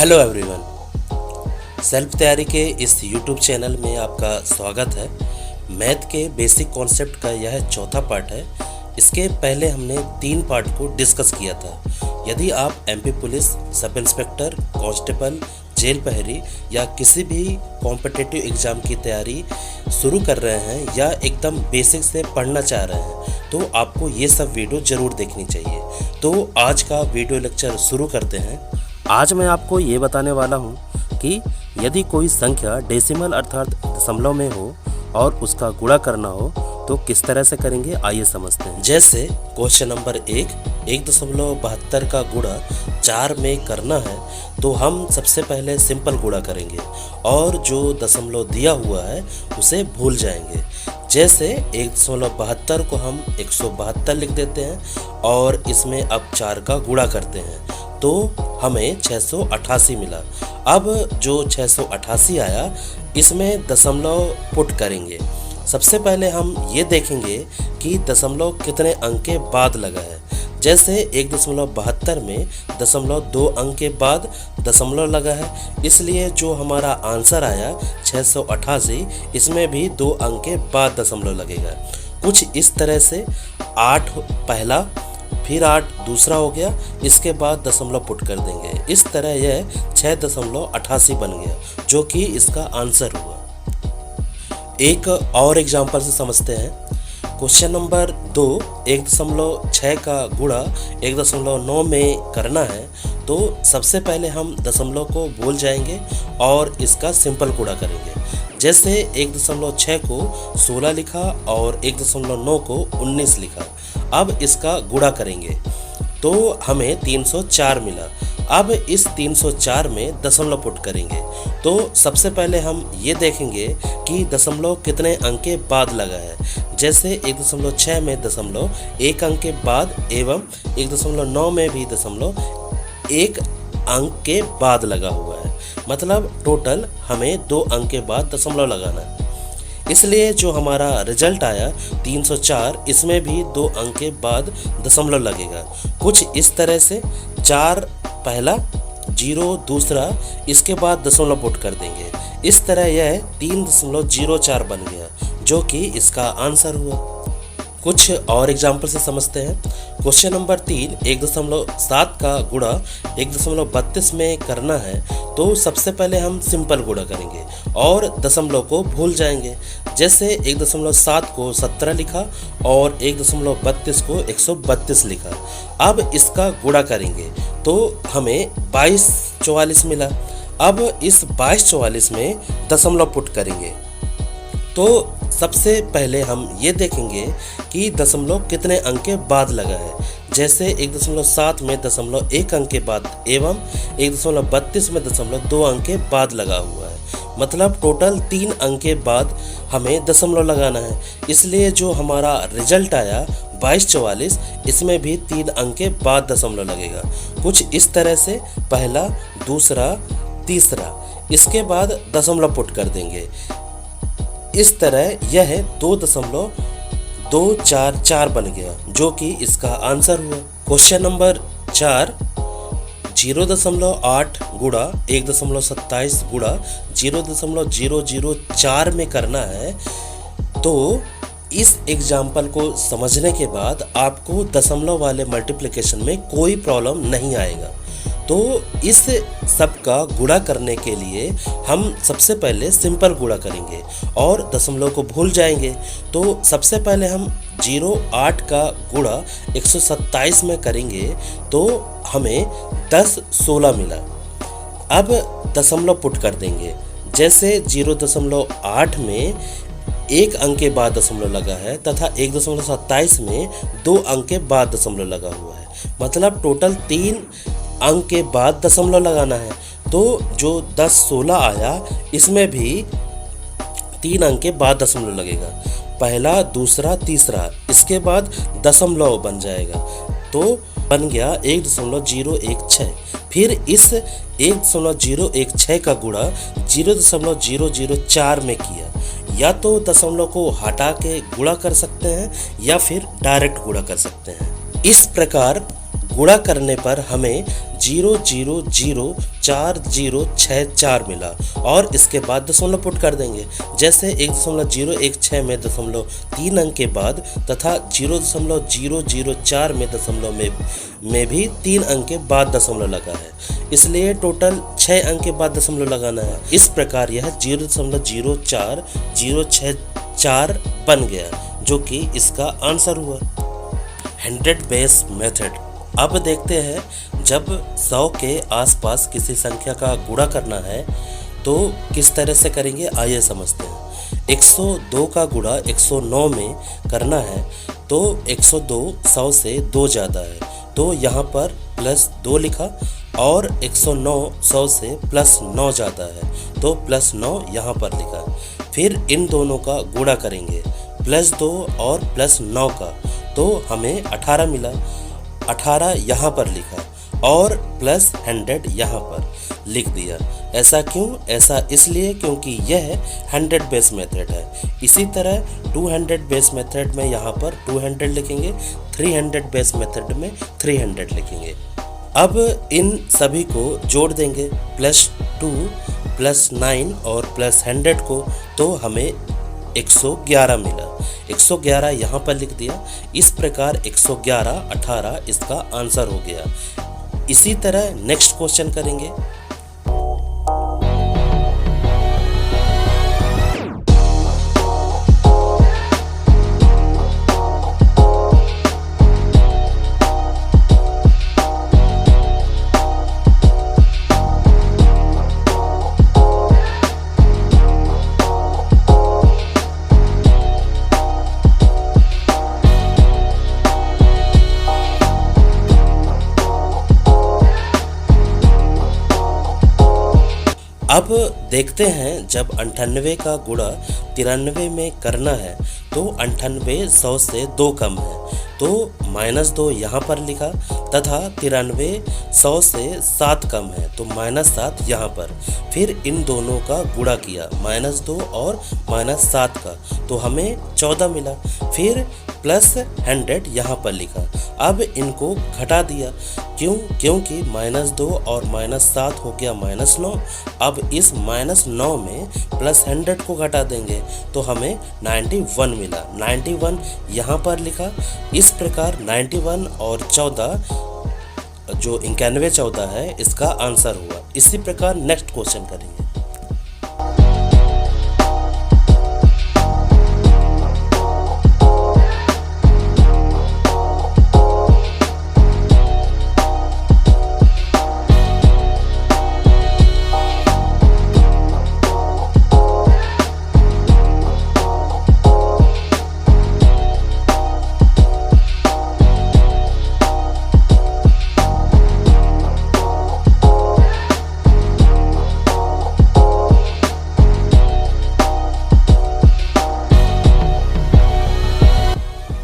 Hello everyone, self तैयारी के इस यूट्यूब चैनल में आपका स्वागत है। मैथ के बेसिक कॉन्सेप्ट का यह चौथा पार्ट है। इसके पहले हमने 3 पार्ट को डिस्कस किया था। यदि आप MP police, sub inspector, constable, jail प्रहरी या किसी भी कॉम्पिटिटिव एग्ज़ाम की तैयारी शुरू कर रहे हैं या एकदम बेसिक से पढ़ना चाह रहे हैं तो आपको ये सब वीडियो ज़रूर देखनी चाहिए। तो आज का वीडियो लेक्चर शुरू करते हैं। आज मैं आपको ये बताने वाला हूँ कि यदि कोई संख्या डेसिमल अर्थात दशमलव में हो और उसका गुणा करना हो तो किस तरह से करेंगे, आइए समझते हैं। जैसे क्वेश्चन नंबर 1.72 का गुणा 4 में करना है तो हम सबसे पहले सिंपल गुणा करेंगे और जो दशमलव दिया हुआ है उसे भूल जाएंगे। जैसे 1.72 को हम 172 लिख देते हैं और इसमें अब 4 का गुणा करते हैं तो हमें 688 मिला। अब जो 688 आया इसमें दशमलव पुट करेंगे। सबसे पहले हम ये देखेंगे कि दशमलव कितने अंक के बाद लगा है। जैसे 1.72 में दशमलव 2 अंक के बाद दशमलव लगा है, इसलिए जो हमारा आंसर आया 688 इसमें भी 2 अंक के बाद दशमलव लगेगा। कुछ इस तरह से 8 पहला फिर 8 दूसरा हो गया, इसके बाद दशमलव पुट कर देंगे। इस तरह यह 6.88 बन गया जो कि इसका आंसर हुआ। एक और एग्जांपल से समझते हैं। क्वेश्चन नंबर 2 1.6 का गुणा 1.9 में करना है तो सबसे पहले हम दशमलव को भूल जाएंगे और इसका सिंपल गुणा करेंगे। जैसे 1.6 को 16 लिखा और 1.9 को 19 लिखा। अब इसका गुणा करेंगे तो हमें 304 मिला। अब इस 304 में दशमलव पुट करेंगे तो सबसे पहले हम ये देखेंगे कि दशमलव कितने अंक के बाद लगा है। जैसे 1.6 में दशमलव 1 अंक के बाद एवं 1.9 में भी दशमलव 1 अंक के बाद लगा हुआ है। मतलब टोटल हमें 2 अंक के बाद दशमलव लगाना है। इसलिए जो हमारा रिजल्ट आया 304 इसमें भी 2 अंक के बाद दशमलव लगेगा। कुछ इस तरह से 4 पहला 0 दूसरा, इसके बाद दशमलव पुट कर देंगे। इस तरह यह 3.04 बन गया जो कि इसका आंसर हुआ। कुछ और एग्जाम्पल से समझते हैं। क्वेश्चन नंबर 3 1.7 का गुणा 1.32 में करना है तो सबसे पहले हम सिंपल गुणा करेंगे और दशमलव को भूल जाएंगे। जैसे 1.7 को 17 लिखा और 1.32 को 132 लिखा। अब इसका गुणा करेंगे तो हमें 2244 मिला। अब इस 2244 में दशमलव पुट करेंगे तो सबसे पहले हम ये देखेंगे कि दशमलव कितने अंक के बाद लगा है। जैसे 1.7 में दशमलव 1 अंक के बाद एवं 1.32 में दशमलव 2 अंक के बाद लगा हुआ है। मतलब टोटल 3 अंक के बाद हमें दशमलव लगाना है। इसलिए जो हमारा रिजल्ट आया 2244 इसमें भी 3 अंक के बाद दशमलव लगेगा। कुछ इस तरह से पहला, दूसरा, तीसरा, इसके बाद दशमलव पुट कर देंगे। इस तरह यह 2.244 बन गया जो कि इसका आंसर हुआ। क्वेश्चन नंबर 4 0.8 गुणा 1.27 गुणा 0.004 में करना है तो इस एग्जाम्पल को समझने के बाद आपको दशमलव वाले मल्टीप्लिकेशन में कोई प्रॉब्लम नहीं आएगा। तो इस सब का गुणा करने के लिए हम सबसे पहले सिंपल गुणा करेंगे और दशमलव को भूल जाएंगे। तो सबसे पहले हम 0.8 का गुणा 127 में करेंगे तो हमें 1016 मिला। अब दशमलव पुट कर देंगे। जैसे 0.8 में 1 अंक के बाद दशमलव लगा है तथा 1.27 में 2 अंक के बाद दशमलव लगा हुआ है। मतलब टोटल 3 अंक के बाद दशमलव लगाना है। तो जो 1016 आया इसमें भी 3 अंक के बाद दशमलव लगेगा। पहला, दूसरा, तीसरा, इसके बाद दशमलव बन जाएगा तो बन गया 1.016। फिर इस 1.016 का गुणा 0.004 में किया। या तो दशमलव को हटा के गुणा कर सकते हैं या फिर डायरेक्ट गुणा कर सकते हैं। इस प्रकार गुणा करने पर हमें 0.00464 मिला और इसके बाद दशमलव पुट कर देंगे। जैसे 1.016 में दशमलव 3 अंक के बाद तथा 0.004 में दशमलव में भी 3 अंक के बाद दशमलव लगा है, इसलिए टोटल 6 अंक के बाद दशमलव लगाना है। इस प्रकार यह 0.04064 बन गया, जो कि इसका आंसर हुआ। 100 बेस मेथड। अब देखते हैं, जब 100 के आसपास किसी संख्या का गुणा करना है तो किस तरह से करेंगे, आइए समझते हैं। 102 का गुणा 109 में करना है तो 102 100 से 2 ज़्यादा है, तो यहाँ पर +2 लिखा, और 109 100 से +9 ज़्यादा है तो +9 यहाँ पर लिखा। फिर इन दोनों का गुणा करेंगे, +2 और +9 का, तो हमें 18 मिला। 18 यहाँ पर लिखा और +100 यहाँ पर लिख दिया। ऐसा क्यों? ऐसा इसलिए क्योंकि यह 100 बेस मेथड है। इसी तरह 200 बेस मेथड में यहाँ पर 200 लिखेंगे, 300 बेस मेथड में 300 लिखेंगे। अब इन सभी को जोड़ देंगे, +2 +9 और +100 को, तो हमें 111 मिला। 111 यहाँ पर लिख दिया। इस प्रकार 111 18 इसका आंसर हो गया। इसी तरह नेक्स्ट क्वेश्चन करेंगे। अब देखते हैं, जब 98 का गुणा 93 में करना है तो 98 100 से 2 कम है, तो -2 यहाँ पर लिखा, तथा 93 100 से 7 कम है तो -7 यहाँ पर। फिर इन दोनों का गुणा किया, -2 और -7 का, तो हमें 14 मिला। फिर +100 यहाँ पर लिखा। अब इनको घटा दिया, क्यों? क्योंकि -2 और -7 हो गया -9। अब इस -9 में +100 को घटा देंगे तो हमें 91 मिला। 91 यहाँ पर लिखा। इस प्रकार 91 और 14 जो 91 14 है इसका आंसर हुआ। इसी प्रकार नेक्स्ट क्वेश्चन करेंगे।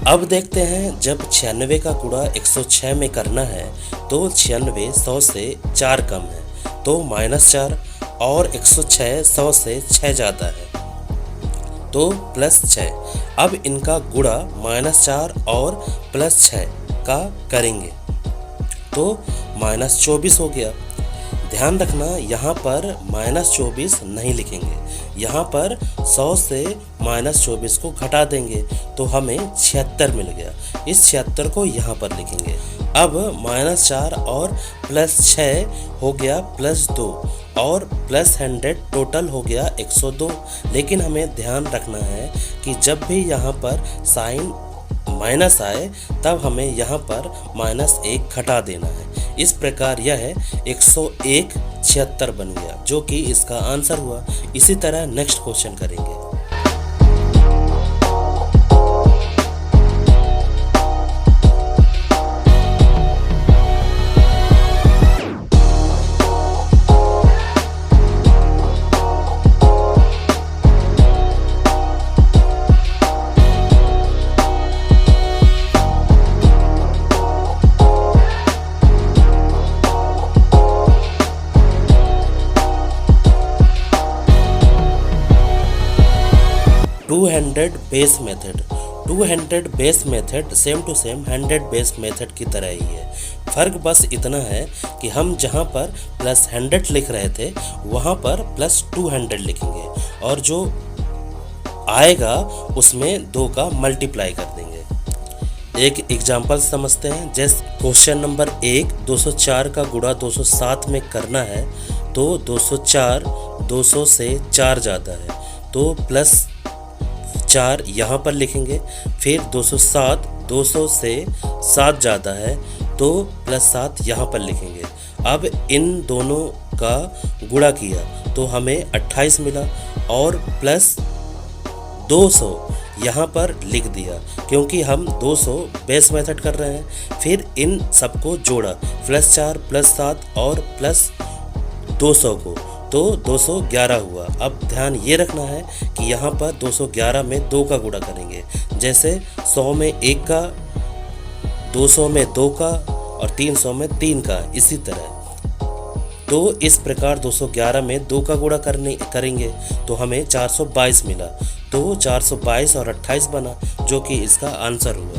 अब देखते हैं, जब 96 का गुणा 106 में करना है तो 96 100 से 4 कम है, तो -4, और 106 100 से 6 ज़्यादा है तो +6। अब इनका गुणा -4 और +6 का करेंगे तो -24 हो गया। ध्यान रखना, यहाँ पर -24 नहीं लिखेंगे, यहाँ पर 100 से -24 को घटा देंगे तो हमें 76 मिल गया। इस 76 को यहाँ पर लिखेंगे। अब -4 और +6 हो गया +2 और +100 टोटल हो गया 102। लेकिन हमें ध्यान रखना है कि जब भी यहाँ पर साइन माइनस आए तब हमें यहाँ पर -1 घटा देना है। इस प्रकार यह 101 76 बन गया, जो कि इसका आंसर हुआ। इसी तरह नेक्स्ट क्वेश्चन करेंगे। 200 base method. 200 base method same to same 100 base method की तरह ही है। फ़र्क बस इतना है कि हम जहाँ पर +100 लिख रहे थे वहाँ पर +200 लिखेंगे और जो आएगा उसमें 2 का मल्टीप्लाई कर देंगे। एक एग्जांपल समझते हैं। जैसे क्वेश्चन नंबर 1, 204 का गुणा 207 में करना है तो 204 200 से 4 ज़्यादा है तो +4 यहाँ पर लिखेंगे। फिर 207 200 से 7 ज़्यादा है तो +7 यहाँ पर लिखेंगे। अब इन दोनों का गुणा किया तो हमें 28 मिला और +200 यहाँ पर लिख दिया क्योंकि हम 200 बेस मेथड कर रहे हैं। फिर इन सबको जोड़ा +4 +7 और +200 को तो 211 हुआ। अब ध्यान ये रखना है कि यहाँ पर 211 में 2 का गुणा करेंगे। जैसे 100 में 1 का, 200 में 2 का और 300 में 3 का, इसी तरह। तो इस प्रकार 211 में 2 का गुणा करेंगे तो हमें 422 मिला। तो 422 और 28 बना जो कि इसका आंसर हुआ।